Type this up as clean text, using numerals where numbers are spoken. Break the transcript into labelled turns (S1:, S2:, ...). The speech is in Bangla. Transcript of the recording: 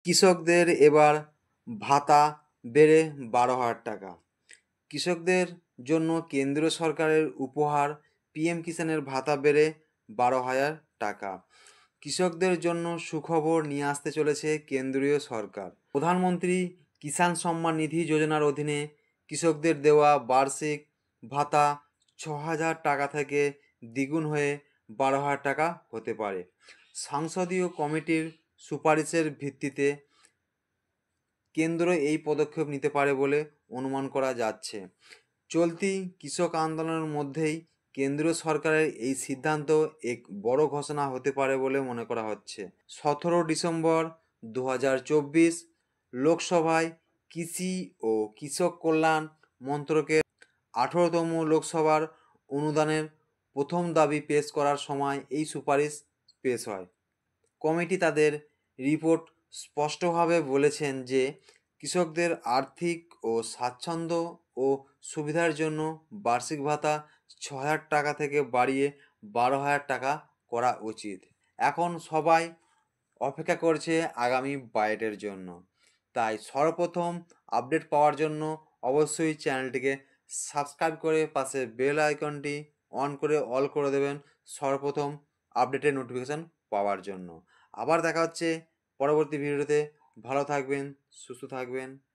S1: কৃষকদের এবার ভাতা বেড়ে 12,000 টাকা। কৃষকদের জন্য কেন্দ্রীয় সরকারের উপহার, পিএম কিষাণের ভাতা বেড়ে 12,000 টাকা। কৃষকদের জন্য সুখবর নিয়ে আসতে চলেছে কেন্দ্রীয় সরকার। প্রধানমন্ত্রী কিষাণ সম্মান নিধি যোজনার অধীনে কৃষকদের দেওয়া বার্ষিক ভাতা 6,000 টাকা থেকে দ্বিগুণ হয়ে 12,000 টাকা হতে পারে। সংসদীয় কমিটির সুপারিশের ভিত্তিতে কেন্দ্র এই পদক্ষেপ নিতে পারে বলে অনুমান করা যাচ্ছে। চলতি কৃষক আন্দোলনের মধ্যেই কেন্দ্রীয় সরকারের এই সিদ্ধান্ত এক বড় ঘোষণা হতে পারে বলে মনে করা হচ্ছে। 17 ডিসেম্বর 2024 লোকসভায় কৃষি ও কৃষক কল্যাণ মন্ত্রকের 18তম লোকসভার অনুদানের প্রথম দাবি পেশ করার সময় এই সুপারিশ পেশ হয়। কমিটি তাদের রিপোর্ট স্পষ্টভাবে বলেছেন যে কৃষকদের আর্থিক ও স্বাচ্ছন্দ্য ও সুবিধার জন্য বার্ষিক ভাতা 6,000 টাকা থেকে বাড়িয়ে 12,000 টাকা করা উচিত। এখন সবাই অপেক্ষা করছে আগামী বাজেটের জন্য। তাই সর্বপ্রথম আপডেট পাওয়ার জন্য অবশ্যই চ্যানেলটিকে সাবস্ক্রাইব করে পাশে বেল আইকনটি অন করে অল করে দেবেন সর্বপ্রথম আপডেটের নোটিফিকেশান পাওয়ার জন্য। আবার দেখা হচ্ছে পরবর্তী ভিডিওতে। ভালো থাকবেন, সুস্থ থাকবেন।